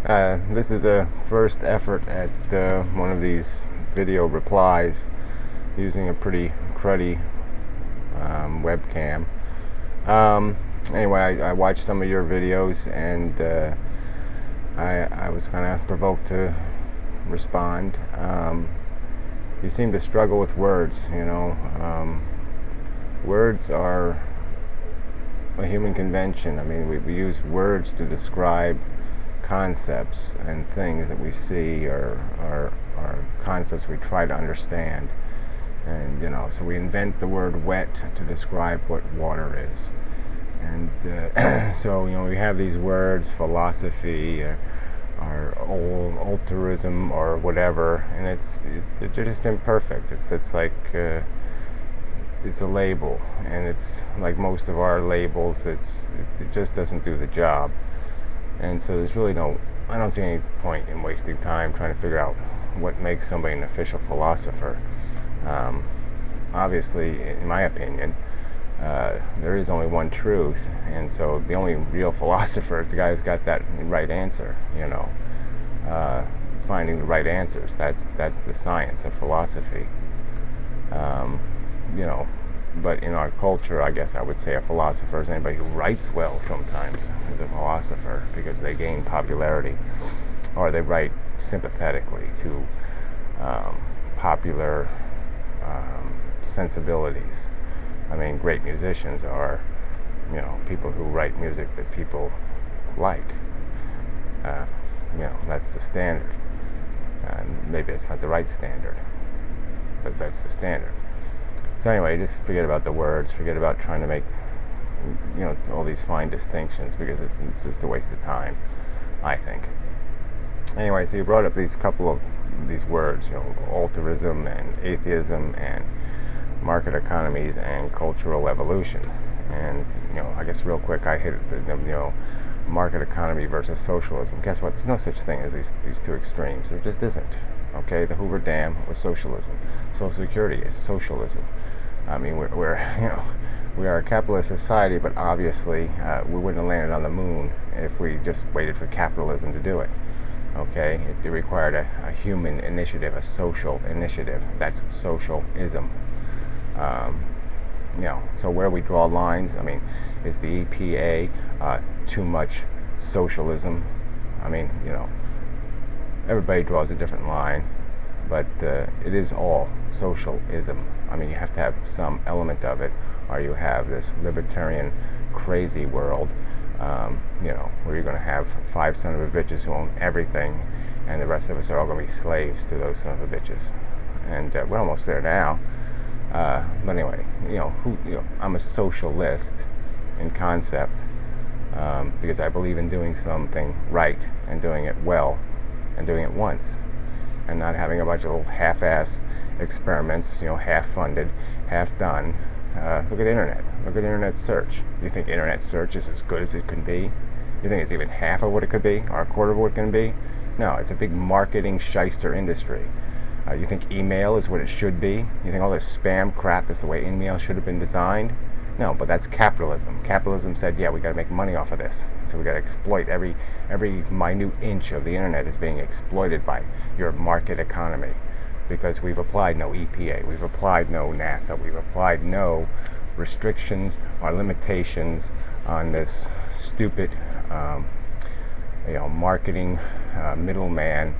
This is a first effort at one of these video replies using a pretty cruddy webcam. Anyway, I watched some of your videos and I was kind of provoked to respond. You seem to struggle with words, you know. Words are a human convention. I mean, we use words to describe concepts and things that we see, or concepts we try to understand. And you know, so we invent the word wet to describe what water is. And so you know, we have these words, philosophy, or altruism, or whatever, and they're just imperfect. It's like it's a label, and it's like most of our labels. It just doesn't do the job. And so there's really I don't see any point in wasting time trying to figure out what makes somebody an official philosopher. Obviously, in my opinion, there is only one truth, and so the only real philosopher is the guy who's got that right answer. You know, finding the right answers. That's the science of philosophy. You know, but in our culture, I guess I would say a philosopher is anybody who writes well. Sometimes is a philosopher because they gain popularity, or they write sympathetically to popular sensibilities. I mean, great musicians are, you know, people who write music that people like. You know, that's the standard. Maybe it's not the right standard, but that's the standard. So anyway, just forget about the words, forget about trying to make, you know, all these fine distinctions, because it's just a waste of time, I think. Anyway, so you brought up these couple of these words, you know, altruism and atheism and market economies and cultural evolution. And, you know, I guess real quick, I hit the you know, market economy versus socialism. Guess what? There's no such thing as these two extremes. There just isn't. Okay, the Hoover Dam was socialism. Social Security is socialism. I mean, we're you know, we are a capitalist society, but obviously we wouldn't have landed on the moon if we just waited for capitalism to do it. Okay, it required a human initiative, a social initiative. That's socialism. You know, so where we draw lines, I mean, is the EPA too much socialism? I mean, you know, everybody draws a different line, but it is all socialism. I mean, you have to have some element of it, or you have this libertarian crazy world, you know, where you're going to have 5 son of a bitches who own everything, and the rest of us are all going to be slaves to those son of a bitches. And we're almost there now. But anyway, you know, I'm a socialist in concept, because I believe in doing something right and doing it well and doing it once, and not having a bunch of little half-ass experiments, you know, half-funded, half-done. Look at internet. Look at internet search. You think internet search is as good as it can be? You think it's even half of what it could be, or a quarter of what it can be? No, it's a big marketing shyster industry. You think email is what it should be? You think all this spam crap is the way email should have been designed? No, but that's capitalism. Capitalism said, yeah, we got to make money off of this, so we got to exploit every minute inch of the internet is being exploited by your market economy, because we've applied no EPA, we've applied no NASA, we've applied no restrictions or limitations on this stupid, you know, marketing middleman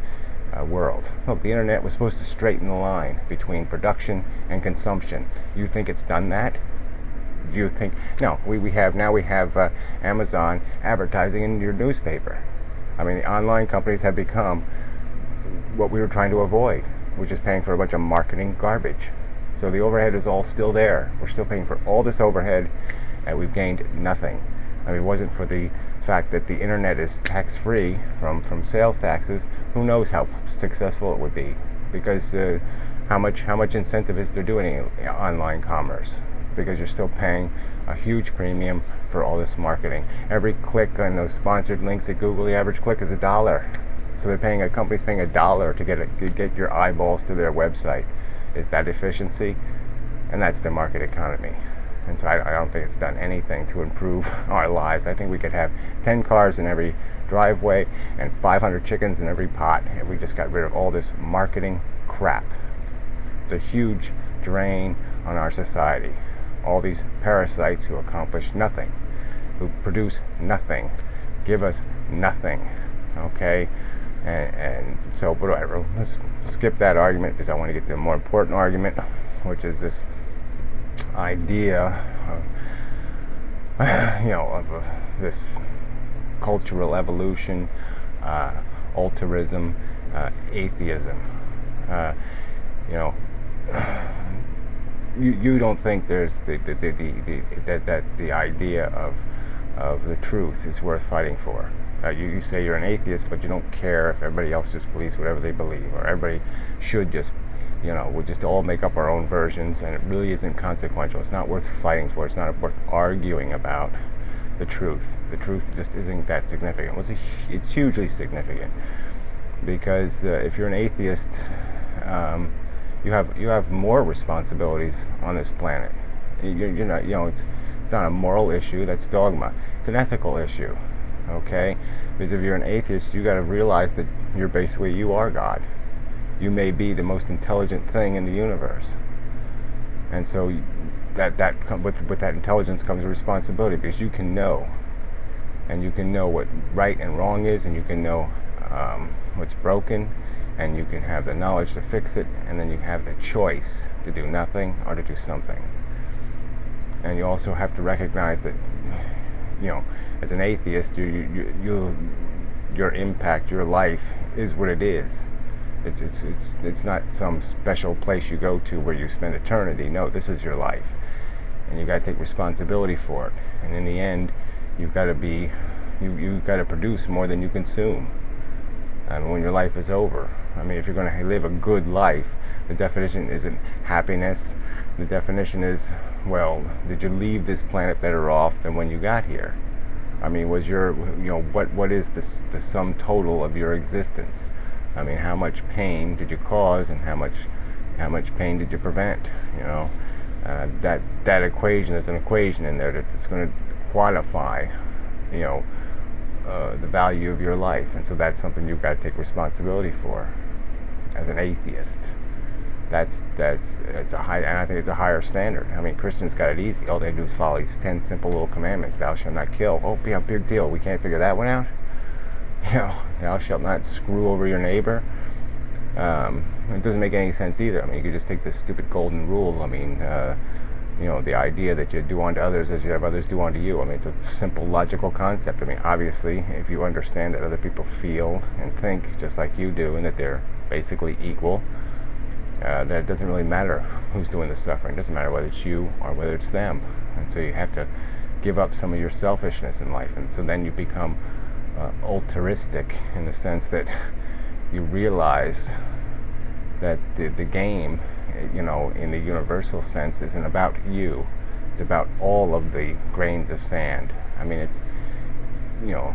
world. Look, the internet was supposed to straighten the line between production and consumption. You think it's done that? Do you think? No, we have Amazon advertising in your newspaper. I mean, the online companies have become what we were trying to avoid, which is paying for a bunch of marketing garbage. So the overhead is all still there. We're still paying for all this overhead, and we've gained nothing. I mean, it wasn't for the fact that the internet is tax-free from sales taxes, who knows how successful it would be, because how much incentive is there doing online commerce? Because you're still paying a huge premium for all this marketing. Every click on those sponsored links at Google, the average click is $1. So a company's paying $1 to get your eyeballs to their website. Is that efficiency? And that's the market economy. And so I don't think it's done anything to improve our lives. I think we could have 10 cars in every driveway and 500 chickens in every pot, and we just got rid of all this marketing crap. It's a huge drain on our society. All these parasites who accomplish nothing, who produce nothing, give us nothing, okay? And so, whatever, let's skip that argument because I want to get to the more important argument, which is this idea of this cultural evolution, altruism, atheism. You don't think there's the idea of the truth is worth fighting for. You say you're an atheist, but you don't care if everybody else just believes whatever they believe, or everybody should just, we'll just all make up our own versions, and it really isn't consequential. It's not worth fighting for. It's not worth arguing about the truth. The truth just isn't that significant. Well, it's hugely significant, because if you're an atheist, you have more responsibilities on this planet. You're not, it's not a moral issue. That's dogma. It's an ethical issue. Okay, because if you're an atheist, you got to realize that you are God. You may be the most intelligent thing in the universe, and so with that intelligence comes a responsibility, because you can know, and you can know what right and wrong is, and you can know what's broken, and you can have the knowledge to fix it, and then you have the choice to do nothing or to do something. And you also have to recognize that, as an atheist, your impact, your life is what it is. It's not some special place you go to where you spend eternity. No, this is your life, and you got to take responsibility for it. And in the end, you've got to produce more than you consume. And when your life is over, if you're going to live a good life, the definition isn't happiness. The definition is, well, did you leave this planet better off than when you got here? Was your, what is the sum total of your existence? How much pain did you cause, and how much pain did you prevent? That equation, there's an equation in there that's going to quantify, the value of your life, and so that's something you've got to take responsibility for as an atheist. It's a high, and I think it's a higher standard. Christians got it easy. All they do is follow these 10 simple little commandments. Thou shalt not kill. Oh, yeah, big deal. We can't figure that one out. Thou shalt not screw over your neighbor. It doesn't make any sense either. You could just take this stupid golden rule. The idea that you do unto others as you have others do unto you. It's a simple logical concept. Obviously, if you understand that other people feel and think just like you do, and that they're basically equal, that it doesn't really matter who's doing the suffering. It doesn't matter whether it's you or whether it's them. And so you have to give up some of your selfishness in life, and so then you become altruistic, in the sense that you realize that the game, in the universal sense, isn't about you. It's about all of the grains of sand. It's,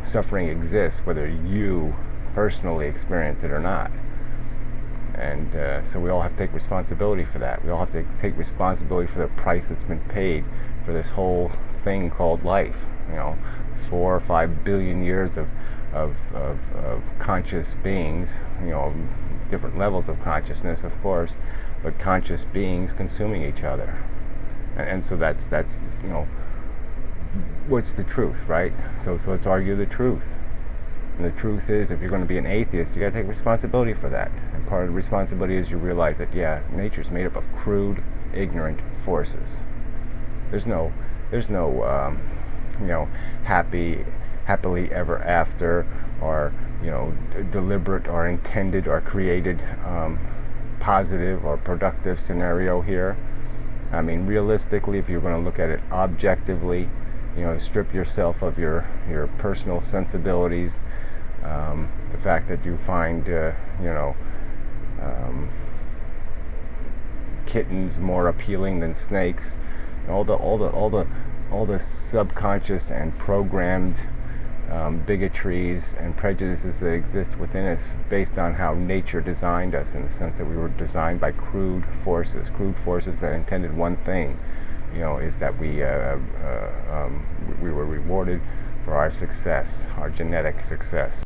suffering exists whether you personally experience it or not. And so we all have to take responsibility for that. We all have to take responsibility for the price that's been paid for this whole thing called life. 4 or 5 billion years of conscious beings, different levels of consciousness, of course, but conscious beings consuming each other. And so that's what's the truth, right? So let's argue the truth. And the truth is, if you're going to be an atheist, you got to take responsibility for that. And part of the responsibility is you realize that, nature's made up of crude, ignorant forces. There's no happily ever after, or deliberate or intended or created positive or productive scenario here. Realistically, if you're going to look at it objectively, strip yourself of your personal sensibilities, the fact that you find kittens more appealing than snakes, all the subconscious and programmed bigotries and prejudices that exist within us, based on how nature designed us, in the sense that we were designed by crude forces that intended one thing, is that we were rewarded for our success, our genetic success.